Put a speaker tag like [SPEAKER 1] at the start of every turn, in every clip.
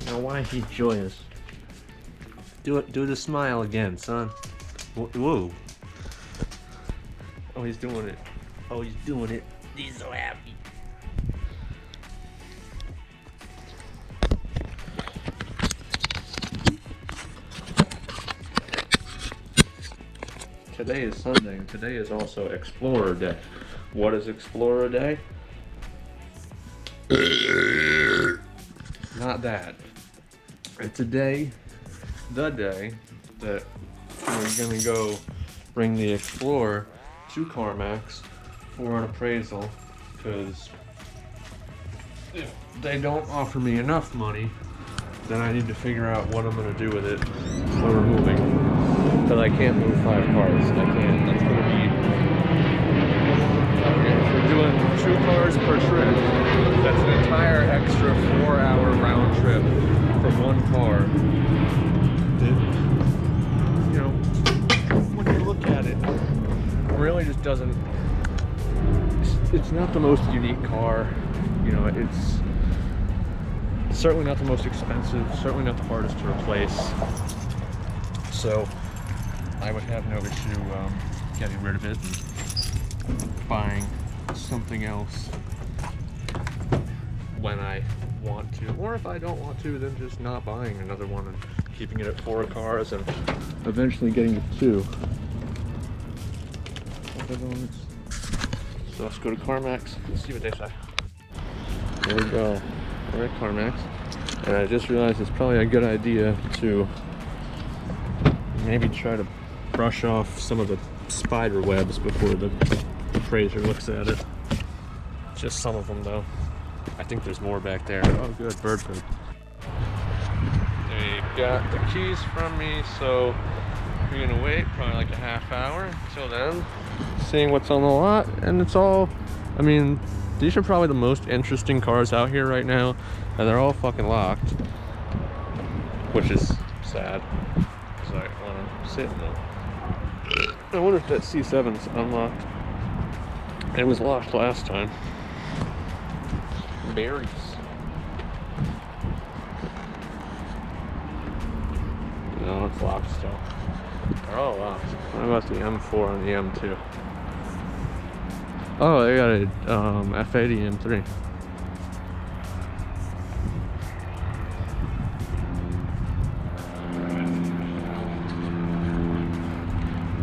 [SPEAKER 1] Now why is he joyous? Do the smile again, son. Whoa. Oh, he's doing it. Oh, he's doing it. He's so happy. Today is Sunday, and today is also Explorer Day. What is Explorer Day? Not that. It's the day that we're gonna go bring the Explorer to CarMax for an appraisal, because if they don't offer me enough money, then I need to figure out what I'm gonna do with it when we're moving. But I can't move 5 cars. I can't. That's gonna be. Okay, if we're doing 2 cars per trip, that's an entire extra 4-hour round trip for 1 car. You know, when you look at it, it really just doesn't. It's not the most unique car. You know, it's certainly not the most expensive. Certainly not the hardest to replace. So I would have no issue getting rid of it and buying something else when I want to, or if I don't want to, then just not buying another one and keeping it at 4 cars and eventually getting to 2. So let's go to CarMax and see what they say. Here we go. We're at CarMax, and I just realized it's probably a good idea to maybe try to brush off some of the spider webs before the appraiser looks at it. Just some of them though. I think there's more back there. Oh good, bird food. They got the keys from me, so we're gonna wait probably like a half hour until then, seeing what's on the lot. And it's all, I mean, these are probably the most interesting cars out here right now, and they're all fucking locked, which is sad. So I want to sit in them. I wonder if that C7's unlocked. It was locked last time. Berries. No, it's locked still. They're all locked. What about the M4 and the M2? Oh, they got a F80 M3.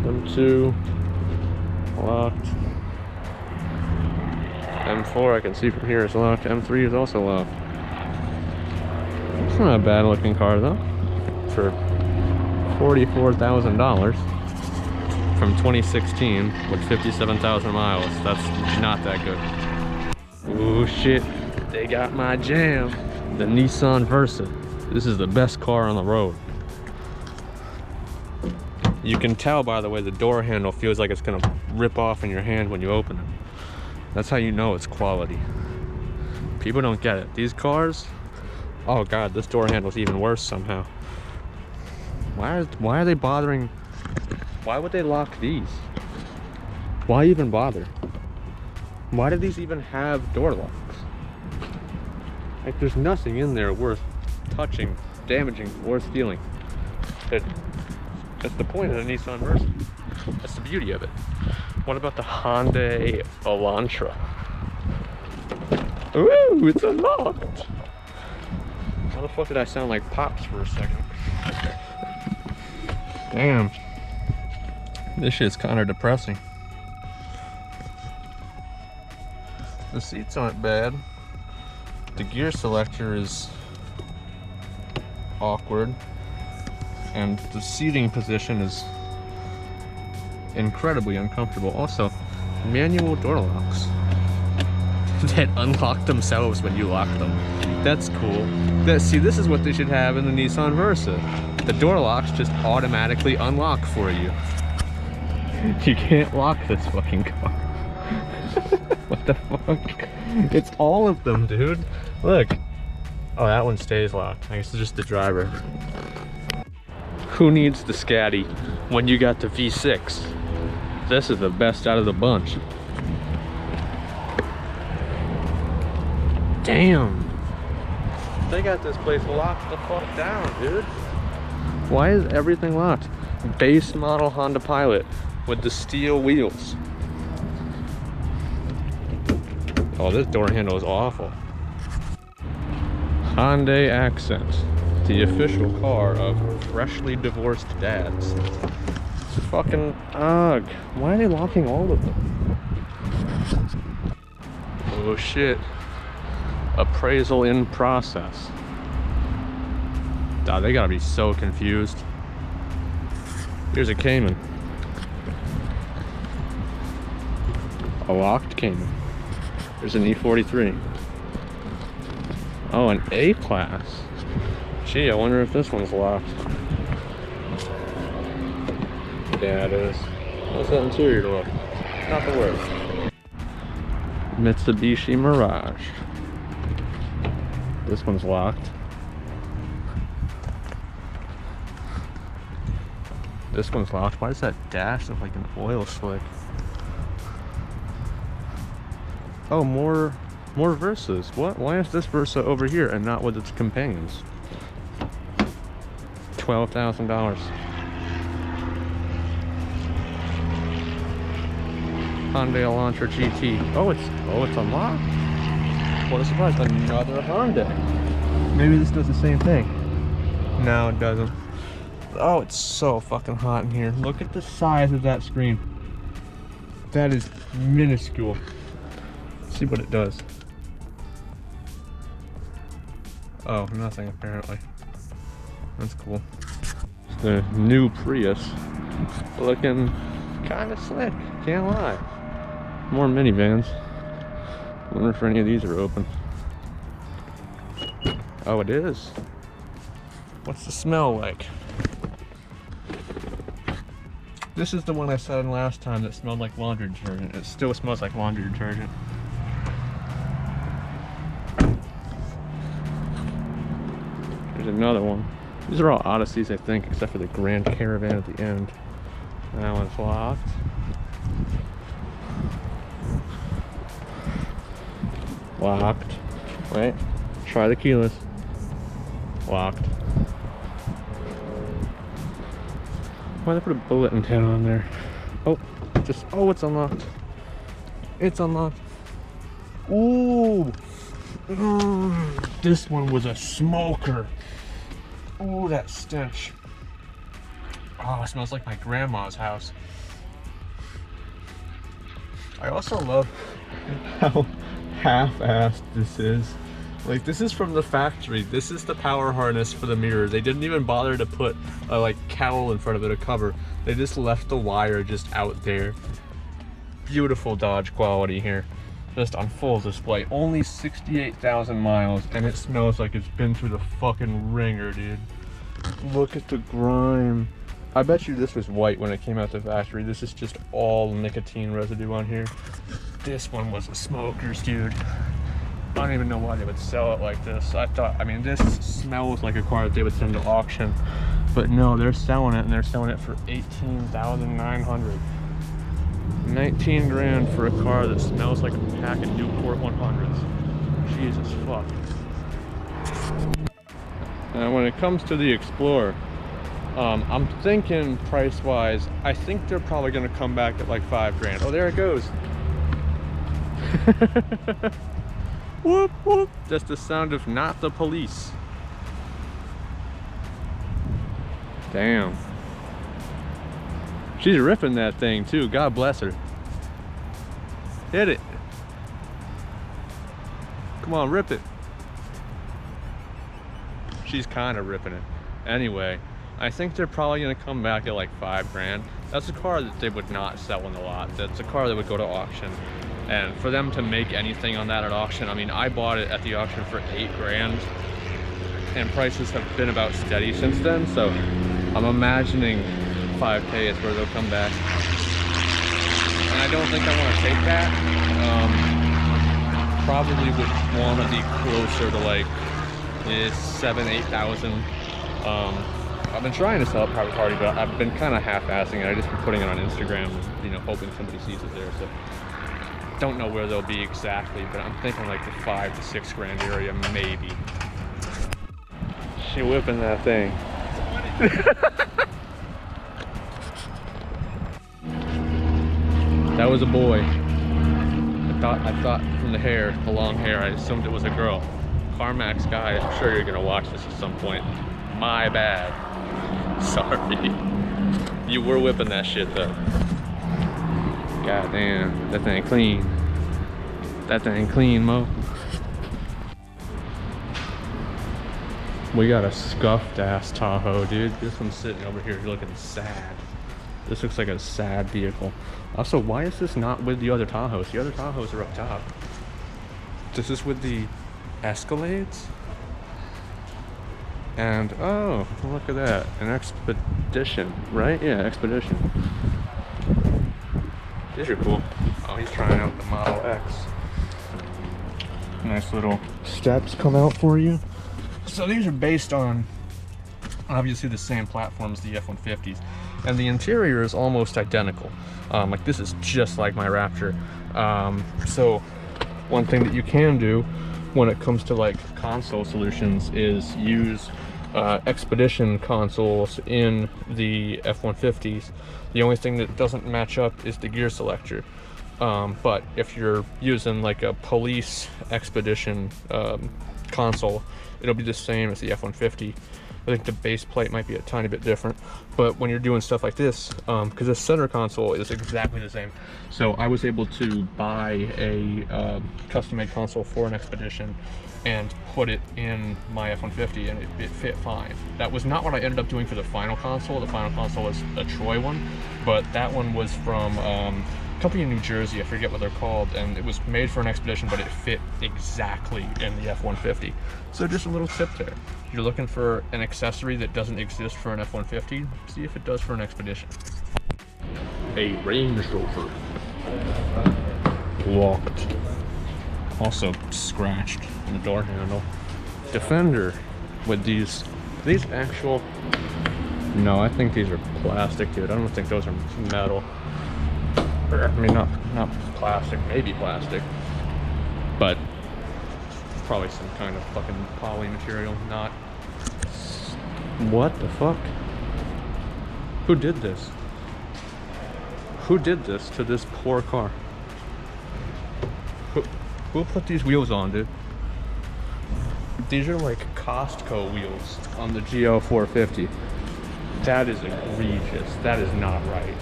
[SPEAKER 1] M2 locked. M4 I can see from here is locked. M3 is also locked. It's not a bad looking car though. For $44,000 from 2016 with 57,000 miles. That's not that good. Oh shit, they got my jam. The Nissan Versa. This is the best car on the road. You can tell by the way the door handle feels like it's gonna rip off in your hand when you open it. That's how you know it's quality. People don't get it. These cars, oh god, this door handle's even worse somehow. Why are they bothering? Why would they lock these? Why even bother? Why do these even have door locks? Like there's nothing in there worth touching, damaging, or stealing. That's the point of the Nissan Versa. That's the beauty of it. What about the Hyundai Elantra? Ooh, it's unlocked! How the fuck did I sound like Pops for a second? Damn. This shit's kind of depressing. The seats aren't bad. The gear selector is awkward. And the seating position is incredibly uncomfortable. Also, manual door locks that unlock themselves when you lock them. That's cool. See, this is what they should have in the Nissan Versa. The door locks just automatically unlock for you. You can't lock this fucking car. What the fuck? It's all of them, dude. Look. Oh, that one stays locked. I guess it's just the driver. Who needs the Scatty when you got the V6? This is the best out of the bunch. Damn. They got this place locked the fuck down, dude. Why is everything locked? Base model Honda Pilot with the steel wheels. Oh, this door handle is awful. Hyundai Accent, the official car of freshly divorced dads. It's fucking ugh. Why are they locking all of them? Oh shit. Appraisal in process. Oh, they gotta be so confused. Here's a Cayman. A locked Cayman. There's an E43. Oh, an A-Class. Gee, I wonder if this one's locked. Yeah, it is. How's that interior look? Not the worst. Mitsubishi Mirage. This one's locked. This one's locked. Why does that dash look like an oil slick? Oh, more Versas. What? Why is this Versa over here and not with its companions? $12,000. Hyundai Elantra GT. Oh, it's unlocked. What a surprise! Another Hyundai. Maybe this does the same thing. No, it doesn't. Oh, it's so fucking hot in here. Look at the size of that screen. That is minuscule. Let's see what it does. Oh, nothing apparently. That's cool. It's the new Prius. Looking kind of slick, can't lie. More minivans. Wonder if any of these are open. Oh, it is. What's the smell like? This is the one I said in last time that smelled like laundry detergent. It still smells like laundry detergent. There's another one. These are all Odysseys, I think, except for the Grand Caravan at the end. That one's locked. Locked. Wait. Try the keyless. Locked. Why'd I put a bulletin tin on there? Oh, it's unlocked. It's unlocked. Ooh. This one was a smoker. Ooh, that stench. Oh, it smells like my grandma's house. I also love how half-assed this is. Like, this is from the factory. This is the power harness for the mirror. They didn't even bother to put a like cowl in front of it, a cover. They just left the wire just out there. Beautiful Dodge quality here. Just on full display. Only 68,000 miles and it smells like it's been through the fucking ringer, dude. Look at the grime. I bet you this was white when it came out the factory. This is just all nicotine residue on here. This one was a smoker's, dude. I don't even know why they would sell it like this. I mean, this smells like a car that they would send to auction. But no, they're selling it, and they're selling it for $18,900. 19 grand for a car that smells like a pack of Newport 100s. Jesus fuck. Now when it comes to the Explorer, I'm thinking price-wise, I think they're probably gonna come back at like 5 grand. Oh, there it goes. Whoop, whoop. That's the sound of not the police. Damn. She's ripping that thing too. God bless her. Hit it. Come on, rip it. She's kind of ripping it. Anyway, I think they're probably going to come back at like 5 grand. That's a car that they would not sell in the lot. That's a car that would go to auction. And for them to make anything on that at auction, I mean, I bought it at the auction for 8 grand. And prices have been about steady since then. So I'm imagining 5K is where they'll come back. And I don't think I want to take that. Probably would want to be closer to like 7,000-8,000. I've been trying to sell it private party, but I've been kind of half-assing it. I've just been putting it on Instagram, you know, hoping somebody sees it there. So don't know where they'll be exactly, but I'm thinking like the 5 to 6 grand area, maybe. She whipping that thing. That was a boy. I thought from the hair, the long hair, I assumed it was a girl. CarMax guy, I'm sure you're gonna watch this at some point. My bad. Sorry. You were whipping that shit though. God damn, that thing clean. That thing clean, Mo. We got a scuffed ass Tahoe, dude. This one's sitting over here looking sad. This looks like a sad vehicle. Also, why is this not with the other Tahoes? The other Tahoes are up top. This is with the Escalades? And, oh, look at that. An Expedition, right? Yeah, Expedition. These are cool. Oh, he's trying out the Model X. Nice little steps come out for you. So these are based on, obviously, the same platform as the F-150s. And the interior is almost identical. Like this is just like my Raptor. So one thing that you can do when it comes to like console solutions is use Expedition consoles in the F-150s. The only thing that doesn't match up is the gear selector. But if you're using like a police Expedition console, it'll be the same as the F-150. I think the base plate might be a tiny bit different, but when you're doing stuff like this, because the center console is exactly the same, so I was able to buy a custom-made console for an Expedition and put it in my F-150, and it fit fine. That was not what I ended up doing for the final console. The final console was a Troy one, but that one was from a company in New Jersey, I forget what they're called, and it was made for an Expedition, but it fit exactly in the F-150. So just a little tip there. If you're looking for an accessory that doesn't exist for an F-150, see if it does for an Expedition. A Range Rover. Locked. Also scratched in the door handle. Defender with these actual, no, I think these are plastic, dude. I don't think those are metal. I mean, not plastic, maybe plastic, but probably some kind of fucking poly material, not. What the fuck? Who did this? Who did this to this poor car? Who put these wheels on, dude? These are like Costco wheels on the GL 450. That is egregious. That is not right.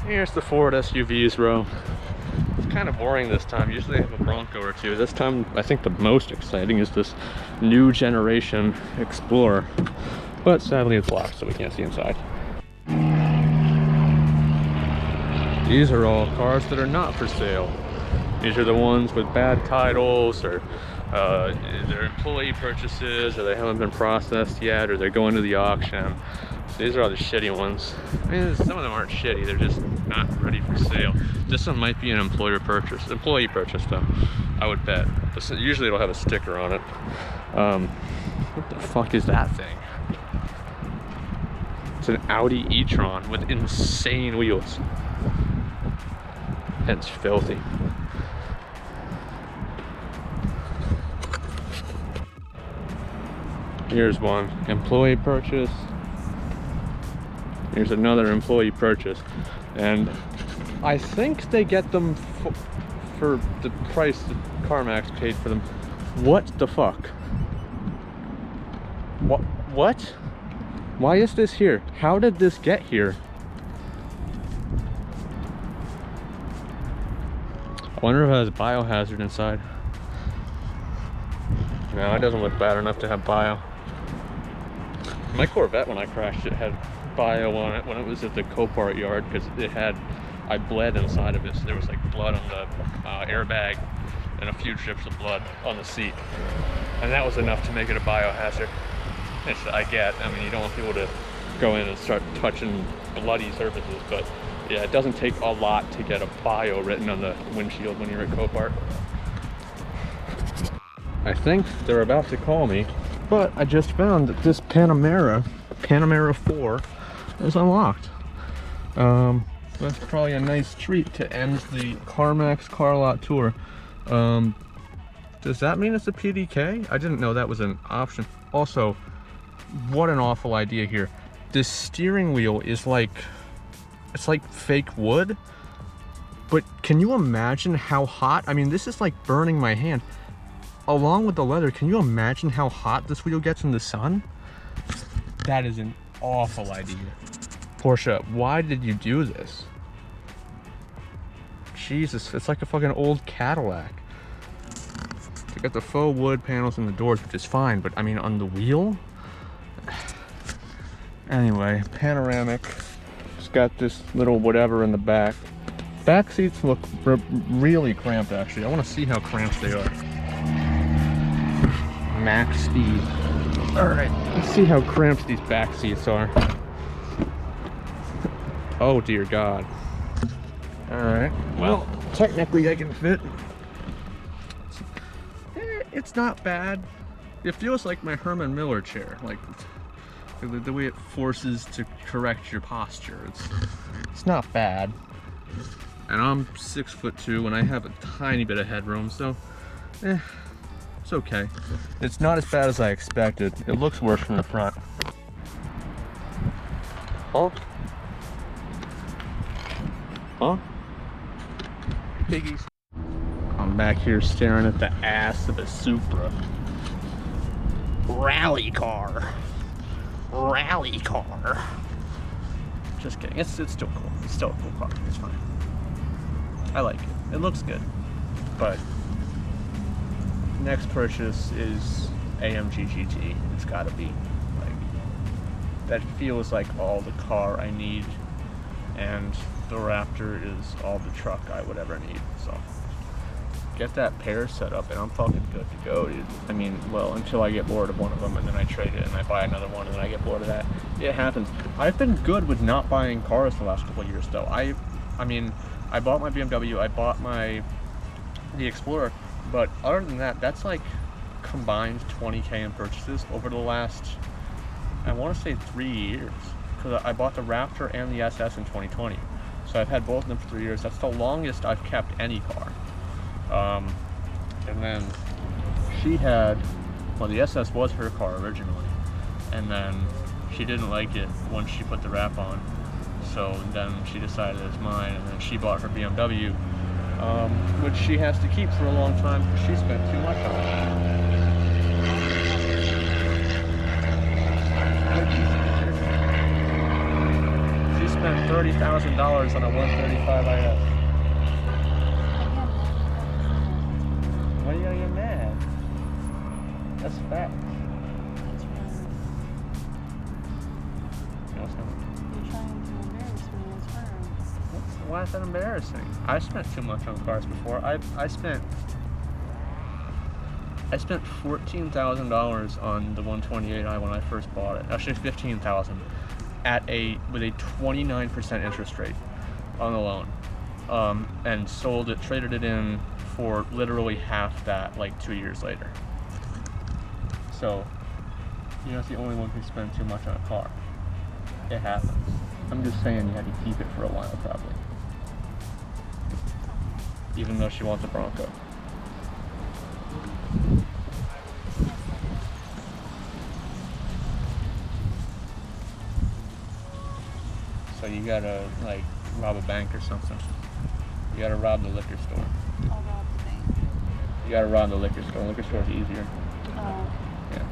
[SPEAKER 1] Here's the Ford SUVs row. It's kind of boring this time. Usually I have a Bronco or two. This time I think the most exciting is this new generation Explorer. But sadly it's locked, so we can't see inside. These are all cars that are not for sale. These are the ones with bad titles, or they're employee purchases, or they haven't been processed yet, or they're going to the auction. These are all the shitty ones. I mean, some of them aren't shitty, they're just not ready for sale. This one might be an employee purchase though, I would bet. Usually it'll have a sticker on it. What the fuck is that thing? It's an Audi e-tron with insane wheels. And it's filthy. Here's one, employee purchase. Here's another employee purchase, and I think they get them for the price that CarMax paid for them. What the fuck? What? Why is this here? How did this get here? I wonder if it has biohazard inside. No, it doesn't look bad enough to have bio. My Corvette, when I crashed it, had bio on it when it was at the Copart yard, because it had, I bled inside of it, so there was like blood on the airbag and a few drips of blood on the seat, and that was enough to make it a biohazard. Which I get. I mean, you don't want people to go in and start touching bloody surfaces, but yeah, it doesn't take a lot to get a bio written on the windshield when you're at Copart. I think they're about to call me, but I just found that this Panamera 4 is unlocked. That's probably a nice treat to end the CarMax car lot tour. Does that mean it's a PDK? I didn't know that was an option. Also, what an awful idea here. This steering wheel is like, it's like fake wood. But can you imagine how hot? I mean, this is like burning my hand. Along with the leather, can you imagine how hot this wheel gets in the sun? That is an awful idea. Porsche, why did you do this? Jesus, it's like a fucking old Cadillac. They got the faux wood panels in the doors, which is fine, but I mean, on the wheel? Anyway, panoramic. It's got this little whatever in the back. Back seats look really cramped, actually. I want to see how cramped they are. Max speed. All right, let's see how cramped these back seats are. Oh dear God. All right. Well, technically I can fit. It's not bad. It feels like my Herman Miller chair, like the way it forces to correct your posture. It's not bad. And I'm 6'2" and I have a tiny bit of headroom, so it's okay. It's not as bad as I expected. It looks worse from the front. Huh? Huh? Piggies. I'm back here staring at the ass of a Supra. Rally car. Rally car. Just kidding. It's still cool. It's still a cool car. It's fine. I like it. It looks good. But next purchase is AMG GT. It's gotta be. Like, that feels like all the car I need, and the Raptor is all the truck I would ever need. So get that pair set up and I'm fucking good to go, dude. I mean, well, until I get bored of one of them and then I trade it and I buy another one and then I get bored of that. It happens. I've been good with not buying cars the last couple of years though. I mean, I bought my BMW, I bought the Explorer, but other than that, that's like combined 20K in purchases over the last, I want to say 3 years, because I bought the Raptor and the SS in 2020. So I've had both of them for 3 years. That's the longest I've kept any car. And then she had, well, the SS was her car originally, and then she didn't like it once she put the wrap on. So then she decided it's mine, and then she bought her BMW, which she has to keep for a long time because she spent too much on it. She spent $30,000 on a 135 IS. Why are you gonna get mad? That's facts.
[SPEAKER 2] You're trying to embarrass me in turn.
[SPEAKER 1] Why is that embarrassing? I spent too much on cars before. I spent $14,000 on the 128i when I first bought it. Actually, $15,000 with a 29% interest rate on the loan, and sold it, traded it in for literally half that, like 2 years later. So, you're not the only one who spent too much on a car. It happens. I'm just saying you had to keep it for a while, probably. Even though she wants a Bronco. So you gotta, like, rob a bank or something. You gotta rob the liquor store.
[SPEAKER 2] I'll rob the bank.
[SPEAKER 1] You gotta rob the liquor store. Liquor store's easier.
[SPEAKER 2] Oh.
[SPEAKER 1] Yeah.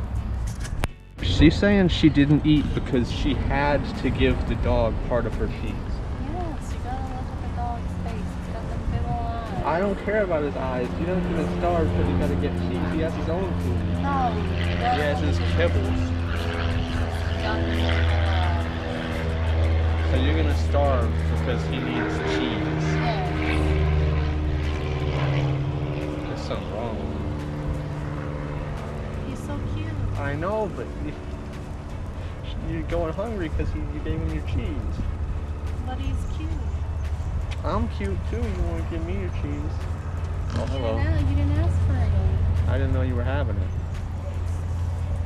[SPEAKER 1] She's saying she didn't eat because she had to give the dog part of her cheese.
[SPEAKER 2] Yes, you gotta look at the dog's face. It's got them big ol' eyes.
[SPEAKER 1] I don't care about his eyes. He doesn't even starve because he gotta get cheese. He has his own food.
[SPEAKER 2] No.
[SPEAKER 1] He has his kibbles. So you're gonna starve because he needs cheese.
[SPEAKER 2] Yeah.
[SPEAKER 1] There's something wrong with him.
[SPEAKER 2] He's so cute.
[SPEAKER 1] I know, but you're going hungry because you gave him your cheese.
[SPEAKER 2] But he's cute.
[SPEAKER 1] I'm cute too. You want to give me your cheese? Oh, hello.
[SPEAKER 2] You didn't ask for any.
[SPEAKER 1] I didn't know you were having it.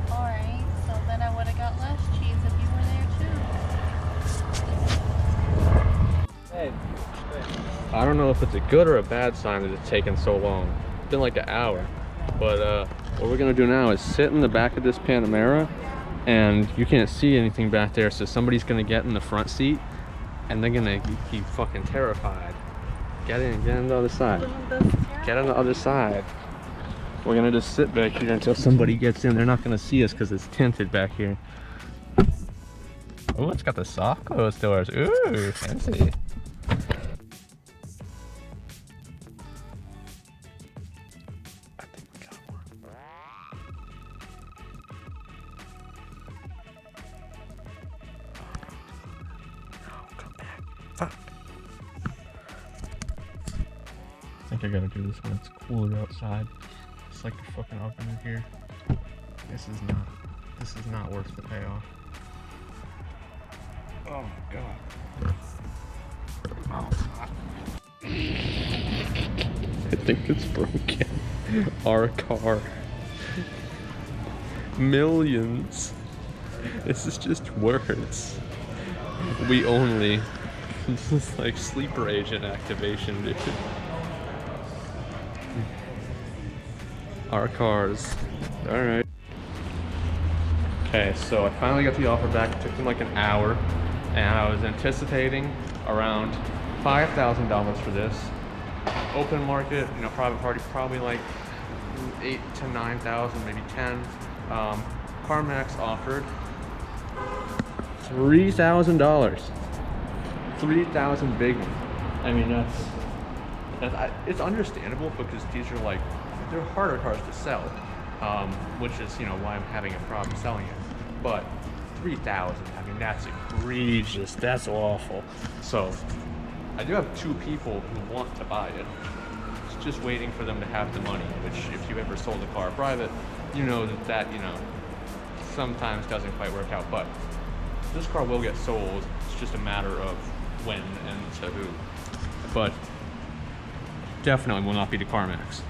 [SPEAKER 2] Alright, so then I would have got less cheese if you were there too.
[SPEAKER 1] Hey. I don't know if it's a good or a bad sign that it's taken so long. It's been like an hour. But what we're gonna do now is sit in the back of this Panamera, and you can't see anything back there, so somebody's gonna get in the front seat and they're gonna be fucking terrified. Get in, get on the other side. Get on the other side. We're gonna just sit back here until somebody gets in. They're not gonna see us because it's tinted back here. Oh, it's got the soft close doors. Ooh, fancy. I think we got one. No, come back. Fuck. I think I gotta do this when it's cooler outside. It's like the fucking oven in here. This is not worth the payoff. Oh my god. Oh god. I think it's broken. Our car. Millions. This is just words. We only. This is like sleeper agent activation, dude. Our cars. Alright. Okay, so I finally got the offer back. It took me like an hour, and I was anticipating around $5,000 for this. Open market, you know, private party, probably like 8 to 9,000, maybe 10. CarMax offered $3,000. 3,000 big one. I mean, it's understandable because these are like, they're harder cars to sell, which is, you know, why I'm having a problem selling it. But 3,000, I mean, that's egregious. That's awful. So I do have 2 people who want to buy it. It's just waiting for them to have the money, which if you ever sold a car private, you know that, you know, sometimes doesn't quite work out. But this car will get sold. It's just a matter of when and to who. But definitely will not be to CarMax.